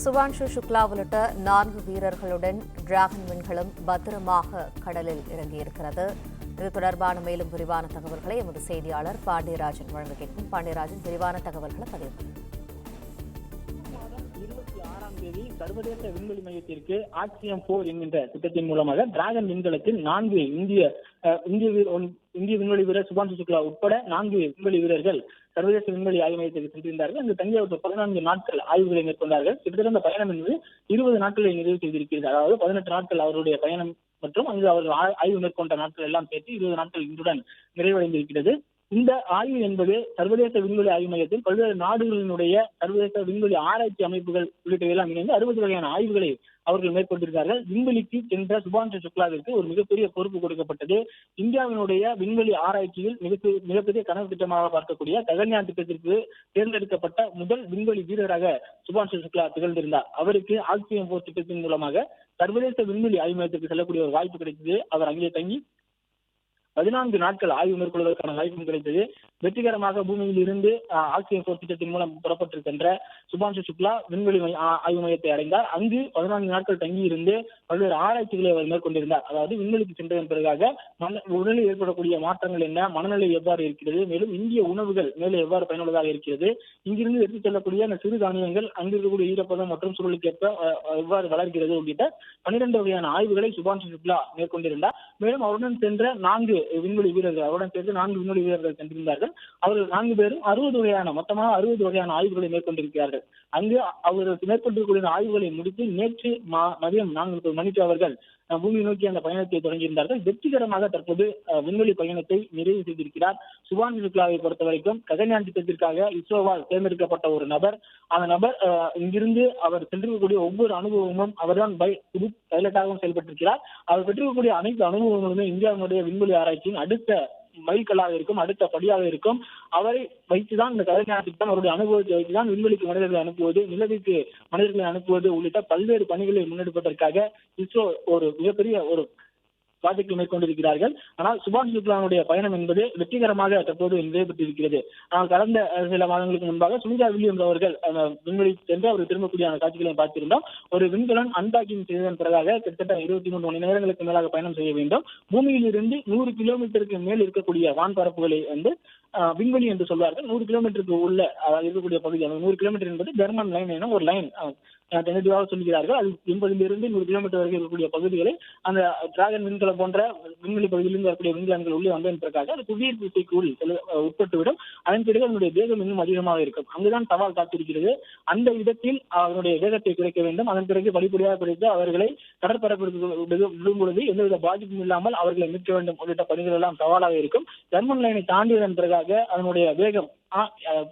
சுபான்ஷு சுக்லா உள்ளிட்ட 4 வீரர்களுடன் டிராகன் விண்கலம் பத்திரமாக கடலில் இறங்கியிருக்கிறது. இது தொடர்பான மேலும் விரிவான தகவல்களை எமது செய்தியாளர் பாண்டியராஜன் வழங்க கேட்கும். பாண்டியராஜன், விரிவான தகவல்களை பதிவு பண்ணுங்க. 26ஆம் தேதி சர்வதேச விண்வெளி மையத்திற்கு ஆக்சியம் 4 என்கின்ற திட்டத்தின் மூலமாக டிராகன் விண்கலத்தில் 4 இந்திய விண்வெளி வீரர் சுபான்ஷு சுக்லா உட்பட 4 விண்வெளி வீரர்கள் சர்வதேச விண்வெளி ஆய்வு மையத்திற்கு சென்றிருந்தார்கள். அங்கு தங்கி அவர்கள் 14 நாட்கள் ஆய்வுகளை மேற்கொண்டார்கள். கிட்டத்தட்ட அந்த பயணம் என்பது 20 நாட்களை நிறைவு செய்திருக்கிறது. அதாவது 18 நாட்கள் அவருடைய பயணம் மற்றும் அங்கு அவர்கள் ஆய்வு மேற்கொண்ட நாட்கள் எல்லாம் சேர்த்து 20 நாட்கள் இன்றுடன் நிறைவடைந்திருக்கிறது. இந்த ஆய்வு என்பது சர்வதேச விண்வெளி ஆய்வு மையத்தில் பல்வேறு நாடுகளினுடைய சர்வதேச விண்வெளி ஆராய்ச்சி அமைப்புகள் உள்ளிட்டவையெல்லாம் இணைந்து 60 வகையான ஆய்வுகளை அவர்கள் மேற்கொண்டிருக்கிறார்கள். விண்வெளிக்கு சென்ற சுபான்ஷு சுக்லாவிற்கு ஒரு மிகப்பெரிய பொறுப்பு கொடுக்கப்பட்டது. இந்தியாவினுடைய விண்வெளி ஆராய்ச்சியில் மிகப்பெரிய கனவு திட்டமாக பார்க்கக்கூடிய ககன்யான் திட்டத்திற்கு தேர்ந்தெடுக்கப்பட்ட முதல் விண்வெளி வீரராக சுபான்ஷு சுக்லா திகழ்ந்திருந்தார். அவருக்கு ஆக்சியம் 4 திட்டத்தின் மூலமாக சர்வதேச விண்வெளி ஆய்வு மையத்திற்கு செல்லக்கூடிய ஒரு வாய்ப்பு கிடைத்தது. அவர் அங்கே தங்கி 14 நாட்கள் ஆய்வு மேற்கொள்வதற்கான வாய்ப்பும் கிடைத்தது. வெற்றிகரமாக பூமியில் இருந்து ஆக்சியம் 4 திட்டத்தின் மூலம் புறப்பட்டு சென்ற சுபான்ஷு சுக்லா விண்வெளி ஆய்வு மையத்தை அடைந்தார். அங்கு 14 நாட்கள் தங்கி இருந்து பல்வேறு ஆராய்ச்சிகளை அவர் மேற்கொண்டிருந்தார். அதாவது விண்வெளிக்கு சென்றதன் பிறகாக உடலில் ஏற்படக்கூடிய மாற்றங்கள் என்ன, மனநிலை எவ்வாறு இருக்கிறது, மேலும் இந்திய உணவுகள் மேலே எவ்வாறு பயனுள்ளதாக இருக்கிறது, இங்கிருந்து எடுத்துச் செல்லக்கூடிய அந்த சிறு தானியங்கள் அங்கு இருக்கக்கூடிய ஈரப்பதம் மற்றும் சூழலுக்கேற்ப எவ்வாறு வளர்கிறது உள்ளிட்ட 12 வகையான ஆய்வுகளை சுபான்ஷு சுக்லா மேற்கொண்டிருந்தார். மேலும் அவருடன் சென்ற 4 விண்வெளி வீரர்கள், அவருடன் சேர்ந்து 4 விண்வெளி வீரர்கள் சென்றிருந்தார்கள். அவர்கள் 4 பேரும் 60 வகையான ஆய்வுகளை மேற்கொண்டிருக்கிறார்கள். அங்கு அவர்கள் மேற்கொண்டிருக்கிற ஆய்வுகளை முடித்து நேற்று மதியம் 4 மணிக்கு அவர்கள் பூமி நோக்கி அந்த பயணத்தை தொடங்கியிருந்தார்கள். வெற்றிகரமாக தற்போது விண்வெளி பயணத்தை நிறைவு செய்திருக்கிறார். சுபான்ஷு சுக்லாவை பொறுத்த வரைக்கும் ககன்யான் திட்டத்திற்காக இஸ்ரோவால் தேர்ந்தெடுக்கப்பட்ட ஒரு நபர். அந்த நபர் இங்கிருந்து அவர் சென்றிருக்கக்கூடிய ஒவ்வொரு அனுபவமும் அவர்தான் பைலட்டாகவும் செயல்பட்டிருக்கிறார். அவர் பெற்றிருக்கக்கூடிய அனைத்து அனுபவங்களுமே இந்தியாவினுடைய விண்வெளி ஆராய்ச்சியின் அடுத்த மைல்கல்லாக இருக்கும், அடுத்த படியாக இருக்கும். அவரை வைத்துதான் இந்த ககன்யான் திட்டம், அவருடைய அனுபவத்தை வைத்துதான் விண்வெளிக்கு மனிதர்களை அனுப்புவது, நிலவுக்கு மனிதர்களை அனுப்புவது உள்ளிட்ட பல்வேறு பணிகளை முன்னெடுப்பதற்காக இஸ்ரோ ஒரு மிகப்பெரிய ஒரு ப்ராஜெக்டை மேற்கொண்டிருக்கிறார்கள். ஆனால் சுபான்ஷு சுக்லாவுடைய பயணம் என்பது வெற்றிகரமாக தற்போது நிறைவு பெற்றிருக்கிறது. ஆனால் கடந்த சில மாதங்களுக்கு முன்பாக சுனிதா வில்லியம்ஸ் அவர்கள் விண்வெளி சென்று அவர் திரும்பக்கூடிய அந்த காட்சிகளை பார்த்திருந்தோம். ஒரு விண்கலன் அன்பேக்கிங் செய்ததன் பிறகாக கிட்டத்தட்ட 23 மணி நேரங்களுக்கு மேலாக பயணம் செய்ய வேண்டும். பூமியில் இருந்து 100 கிலோமீட்டருக்கு மேல் இருக்கக்கூடிய வான்பரப்புகளை விண்வெளி என்று சொல்வார்கள். 100 கிலோமீட்டருக்கு உள்ள இருக்கக்கூடிய பகுதி, 100 கிலோமீட்டர் என்பது ஜெர்மன் லைன் என ஒரு லைன் தெளிவாக சொல்கிறார்கள். அது 80 100 கிலோமீட்டர் வரைக்கும் இருக்கக்கூடிய பகுதிகளை அந்த டிராகன் விண்கலம் போன்ற விண்வெளி பகுதியிலிருந்து வரக்கூடிய விண்கலன்கள் உள்ளே வந்ததன் பிறகு அது புவியீர்ப்பு விசைக்கு உட்பட்டுவிடும். அதன் பிறகு அதனுடைய வேகம் இன்னும் அதிகமாக இருக்கும். அங்குதான் சவால் காத்திருக்கிறது. அந்த இடத்தில் அவருடைய வேகத்தை குறைக்க வேண்டும். அதன் பிறகு படிப்படியாக குறைத்து அவர்களை கடற்பரப்பிற்கு விடும் பொழுது எந்தவித பாதிப்பும் இல்லாமல் அவர்களை மீட்க வேண்டும் உள்ளிட்ட பணிகள் எல்லாம் சவாலாக இருக்கும். ஜெர்மன் லைனை தாண்டியதன் பிறகாக அதனுடைய வேகம்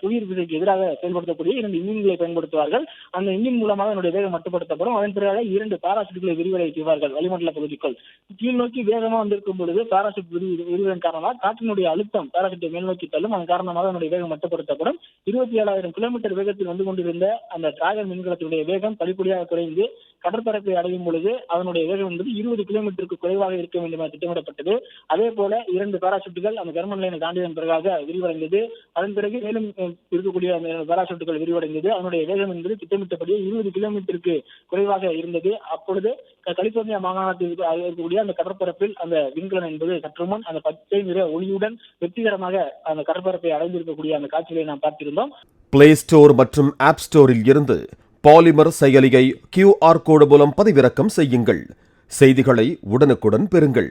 புவியீர்ப்பு விசைக்கு எதிராக செயல்படுத்தக்கூடிய 2 இன்ஜின்களை பயன்படுத்துவார்கள். அந்த இன்ஜின் மூலமாக அதனுடைய வேகம் மட்டுப்படுத்தப்படும். அதன் பிறகு 2 பாராசூட்டுகளை விரிவடை செய்வார்கள் வளிமண்டல பகுதிக்குள். கீழ் நோக்கி வேகமாக வந்திருக்கும் பொழுது பாராசூட் விரிவதன் காரணமாக காற்றினுடைய அழுத்தம் பாராசூட்டை மேல் நோக்கி தள்ளும். அதன் காரணமாக அதனுடைய வேகம் மட்டுப்படுத்தப்படும். 27,000 கிலோமீட்டர் வேகத்தில் வந்து கொண்டிருந்த அந்த டிராகன் விண்கலத்தினுடைய வேகம் படிப்படியாக குறைந்து கடற்பரப்பை அடையும் பொழுது அதனுடைய வேகம் என்பது 20 கிலோமீட்டருக்கு குறைவாக இருக்க வேண்டும் என திட்டமிடப்பட்டது. அதே போல 2 பாராசூட்டுகள் அந்த ஜெர்மன் லைனை தாண்டியதன் பிறகாக விரிவடைந்தது. அதன் பிறகு மேலும் இருக்கக்கூடிய பாராசூட்டுகள் விரிவடைந்தது. அதனுடைய வேகம் என்பது திட்டமிட்டபடியே 20 கிலோமீட்டருக்கு குறைவாக இருந்தது. அப்பொழுது கலிபோர்னியா மாகாணத்தில் இருக்கக்கூடிய அந்த கடற்பரப்பில் அந்த விண்கலம் என்பது சற்று முன் அந்த பச்சை நிற ஒளியுடன் வெற்றிகரமாக அந்த கடற்பரப்பை அடைந்திருக்கக்கூடிய அந்த காட்சிகளை நாம் பார்த்திருந்தோம். பிளே ஸ்டோர் மற்றும் ஆப் ஸ்டோரில் இருந்து பாலிமர் செயலியை QR கோடு மூலம் பதிவிறக்கம் செய்யுங்கள். செய்திகளை உடனுக்குடன் பெறுங்கள்.